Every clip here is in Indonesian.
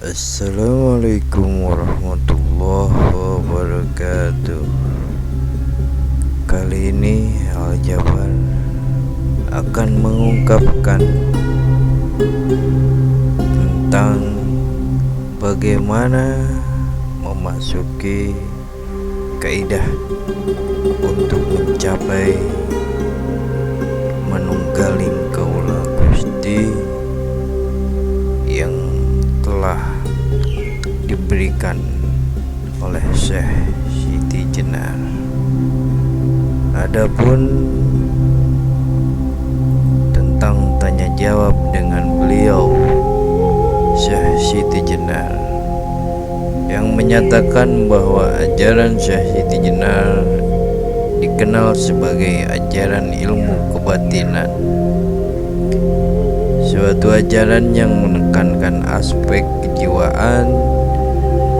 Assalamualaikum warahmatullahi wabarakatuh. Kali ini Al-Jabar akan mengungkapkan tentang bagaimana memasuki kaidah untuk mencapai manunggaling kaula Gusti yang telah diberikan oleh Syekh Siti Jenar. Adapun tentang tanya jawab dengan beliau Syekh Siti Jenar yang menyatakan bahwa ajaran Syekh Siti Jenar dikenal sebagai ajaran ilmu kebatinan, suatu ajaran yang menekankan aspek kejiwaan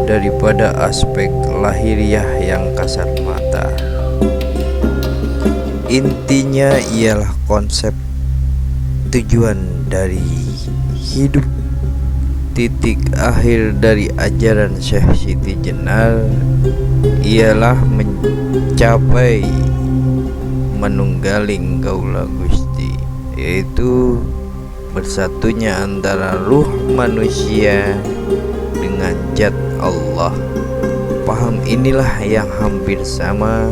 daripada aspek lahiriah yang kasat mata. Intinya ialah konsep tujuan dari hidup. Titik akhir dari ajaran Syekh Siti Jenar ialah mencapai manunggaling kaula Gusti, yaitu bersatunya antara ruh manusia dengan zat Allah. Paham inilah yang hampir sama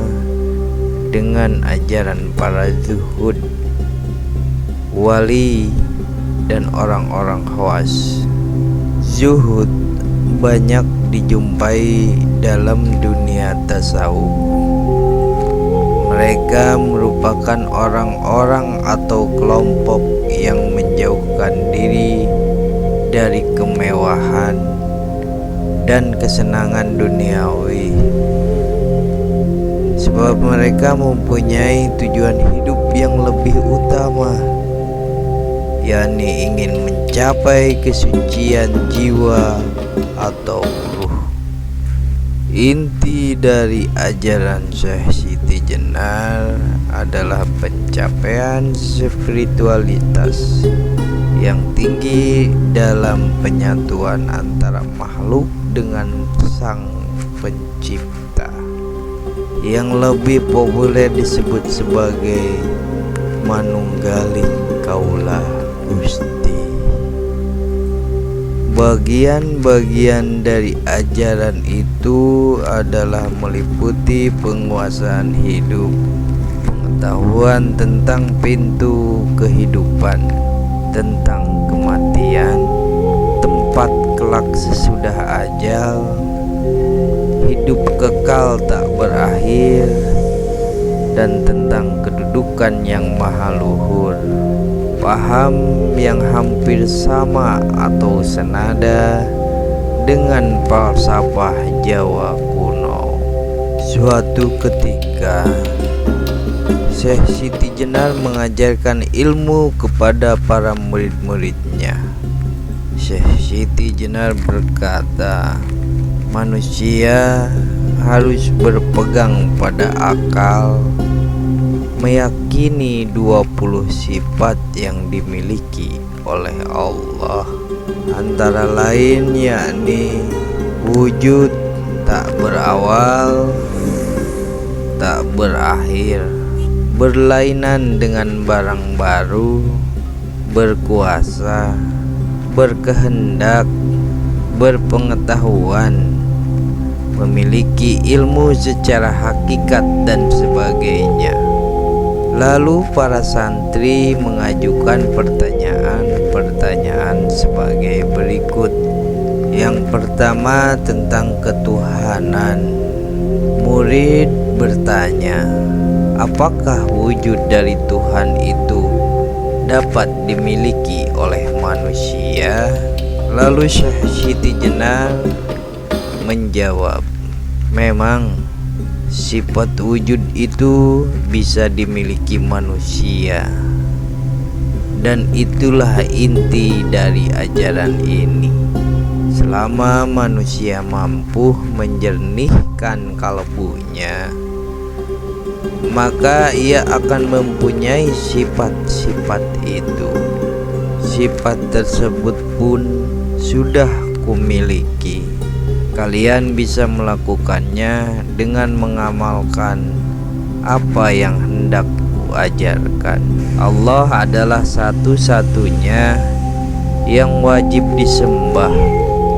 dengan ajaran para zuhud, wali, dan orang-orang khawas. Zuhud banyak dijumpai dalam dunia tasawuf. Mereka merupakan orang-orang atau kelompok yang menjauhkan diri dari kemewahan dan kesenangan duniawi, sebab mereka mempunyai tujuan hidup yang lebih utama, yakni ingin mencapai kesucian jiwa atau ruh. Inti dari ajaran Syekh Siti Jenar adalah pencapaian spiritualitas yang tinggi dalam penyatuan antara makhluk dengan Sang Pencipta, yang lebih populer disebut sebagai manunggaling kaula Gusti. Bagian-bagian dari ajaran itu adalah meliputi penguasaan hidup, pengetahuan tentang pintu kehidupan, tentang kematian, tempat kelak sesudah ajal, hidup kekal tak berakhir, dan tentang kedudukan yang maha luhur. Paham yang hampir sama atau senada dengan falsafah Jawa kuno. Suatu ketika Syekh Siti Jenar mengajarkan ilmu kepada para murid-muridnya. Syekh Siti Jenar berkata, manusia harus berpegang pada akal, meyakini 20 sifat yang dimiliki oleh Allah, antara lain yakni wujud, tak berawal, tak berakhir, berlainan dengan barang baru, berkuasa, berkehendak, berpengetahuan, memiliki ilmu secara hakikat, dan sebagainya. Lalu para santri mengajukan pertanyaan-pertanyaan sebagai berikut. Yang pertama tentang ketuhanan. Murid bertanya, apakah wujud dari Tuhan itu dapat dimiliki oleh manusia? Lalu Syekh Siti Jenar menjawab, memang sifat wujud itu bisa dimiliki manusia, dan itulah inti dari ajaran ini. Selama manusia mampu menjernihkan kalbunya, maka ia akan mempunyai sifat-sifat itu. Sifat tersebut pun sudah aku miliki. Kalian bisa melakukannya dengan mengamalkan apa yang hendak kuajarkan. Allah adalah satu-satunya yang wajib disembah.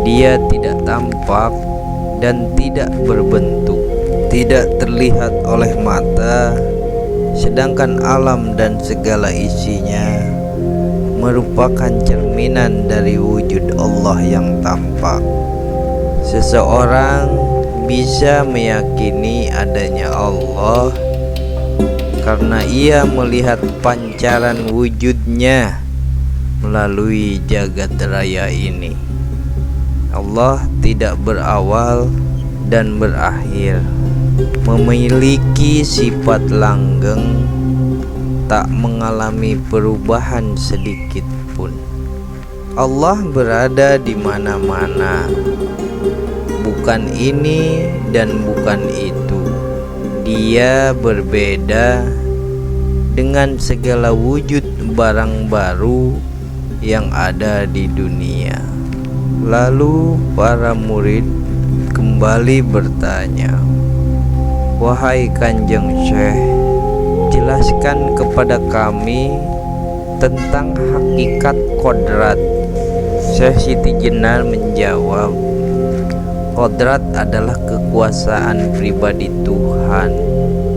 Dia tidak tampak dan tidak berbentuk, tidak terlihat oleh mata, sedangkan alam dan segala isinya merupakan cerminan dari wujud Allah yang tampak. Seseorang bisa meyakini adanya Allah karena ia melihat pancaran wujudnya melalui jagat raya ini. Allah tidak berawal dan berakhir, memiliki sifat langgeng, tak mengalami perubahan sedikit pun. Allah berada di mana-mana, bukan ini dan bukan itu. Dia berbeda dengan segala wujud barang baru yang ada di dunia. Lalu para murid kembali bertanya, "Wahai Kanjeng Syekh, jelaskan kepada kami tentang hakikat kodrat." Syekh Siti Jenar menjawab, "Kodrat adalah kekuasaan pribadi Tuhan,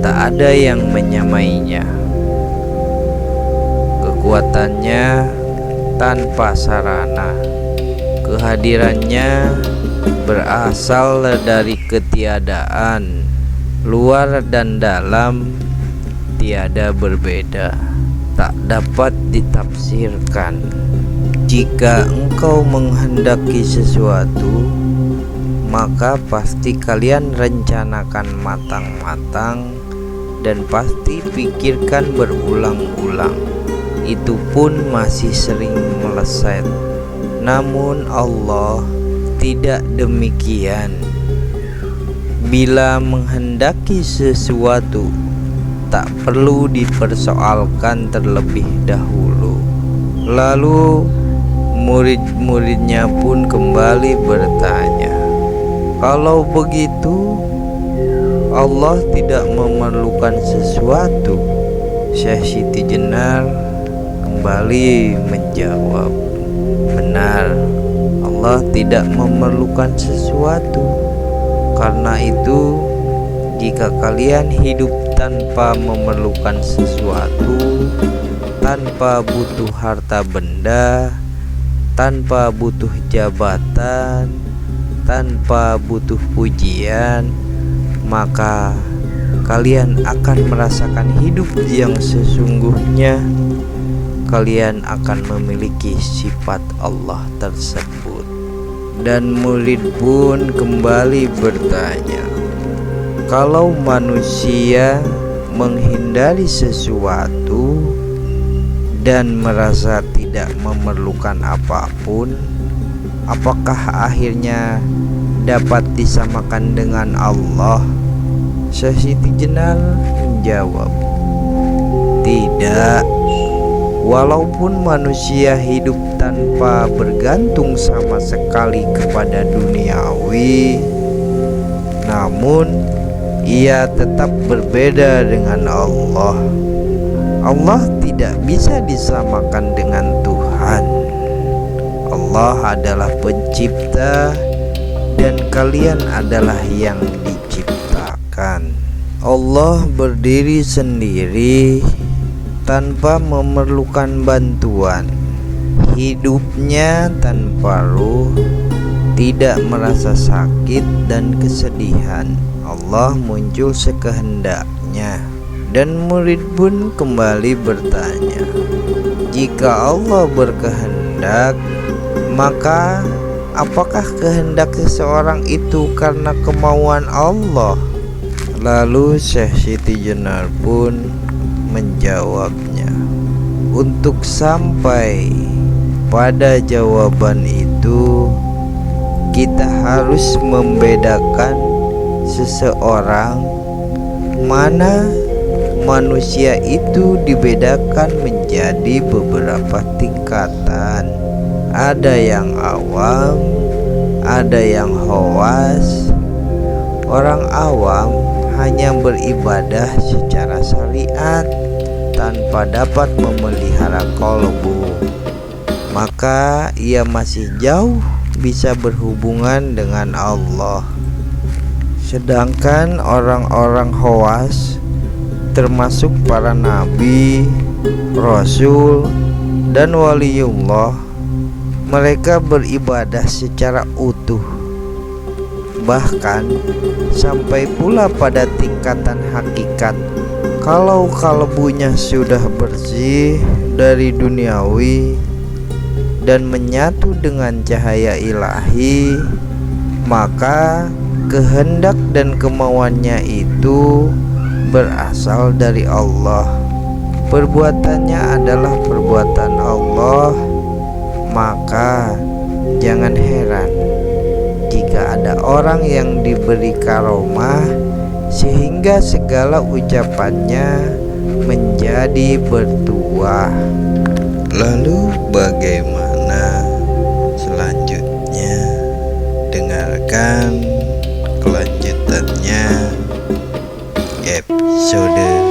tak ada yang menyamainya. Kekuatannya tanpa sarana, kehadirannya berasal dari ketiadaan, luar dan dalam tiada berbeda, tak dapat ditafsirkan. Jika engkau menghendaki sesuatu, maka pasti kalian rencanakan matang-matang dan pasti pikirkan berulang-ulang. Itu pun masih sering meleset. Namun Allah tidak demikian. Bila menghendaki sesuatu, tak perlu dipersoalkan terlebih dahulu." Lalu murid-muridnya pun kembali bertanya, "Kalau begitu, Allah tidak memerlukan sesuatu?" Syekh Siti Jenar kembali menjawab, "Benar, Allah tidak memerlukan sesuatu. Karena itu, jika kalian hidup tanpa memerlukan sesuatu, tanpa butuh harta benda, tanpa butuh jabatan, tanpa butuh pujian, maka kalian akan merasakan hidup yang sesungguhnya. Kalian akan memiliki sifat Allah tersebut." Dan murid pun kembali bertanya, "Kalau manusia menghindari sesuatu dan merasa tidak memerlukan apapun, apakah akhirnya dapat disamakan dengan Allah?" Syekh Siti Jenar menjawab, "Tidak. Walaupun manusia hidup tanpa bergantung sama sekali kepada duniawi, namun ia tetap berbeda dengan Allah. Allah tidak bisa disamakan dengan Tuhan. Allah adalah pencipta dan kalian adalah yang diciptakan. Allah berdiri sendiri tanpa memerlukan bantuan. Hidupnya tanpa ruh, tidak merasa sakit dan kesedihan. Allah muncul sekehendaknya." Dan murid pun kembali bertanya, "Jika Allah berkehendak, maka apakah kehendak seseorang itu karena kemauan Allah?" Lalu Syekh Siti Jenar pun menjawabnya, "Untuk sampai pada jawaban itu, kita harus membedakan seseorang, mana manusia itu dibedakan menjadi beberapa tingkatan. Ada yang awam, ada yang khawas. Orang awam hanya beribadah secara syariat tanpa dapat memelihara kolbu, maka ia masih jauh bisa berhubungan dengan Allah. Sedangkan orang-orang khawas, termasuk para nabi, rasul, dan waliullah, mereka beribadah secara utuh, bahkan sampai pula pada tingkatan hakikat. Kalau kalbunya sudah bersih dari duniawi dan menyatu dengan cahaya ilahi, maka kehendak dan kemauannya itu berasal dari Allah. Perbuatannya adalah perbuatan Allah, maka jangan heran jika ada orang yang diberi karomah sehingga segala ucapannya menjadi bertuah. Lalu bagaimana selanjutnya? Dengarkan kelanjutannya episode